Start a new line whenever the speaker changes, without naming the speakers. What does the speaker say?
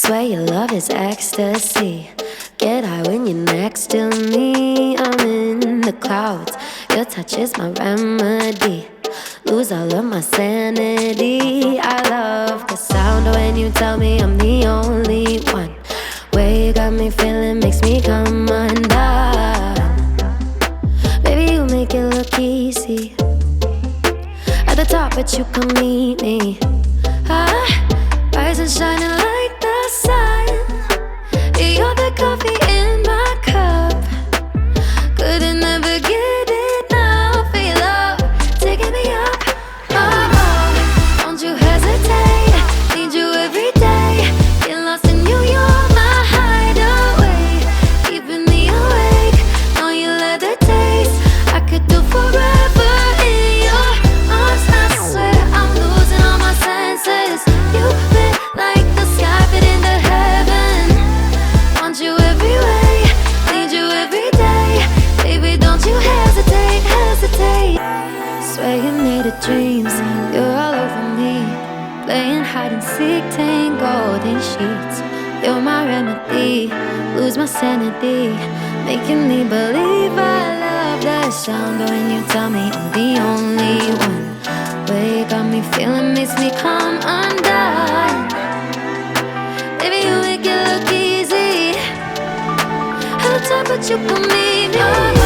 Swear your love is ecstasy. Get high when you're next to me. I'm in the clouds. Your touch is my remedy. Lose all of my sanity. I love the sound when you tell me I'm the only one. Way you got me feeling makes me come undone. Baby, you make it look easy. At the top, but you come meet me. Rise and shining like the sun. You're the coffee in my cup. Couldn't never get enough of your love, taking me up. Oh, don't you hesitate. Need you every day. Get lost in you, you're my hideaway. Keeping me awake. Know you love the taste. I could do forever in your arms. I swear I'm losing all my senses. You fit like the sky fit into heaven. Want you every way, need you every day. Baby, don't you hesitate, hesitate. Swear you made of dreams, you're all over me. Playing hide and seek, tangled in sheets. You're my remedy, lose my sanity. Making me believe I love the sound when you tell me I'm the only one. Way you got me feeling makes me come undone. Baby, you make it look easy. At the top, but you put me down.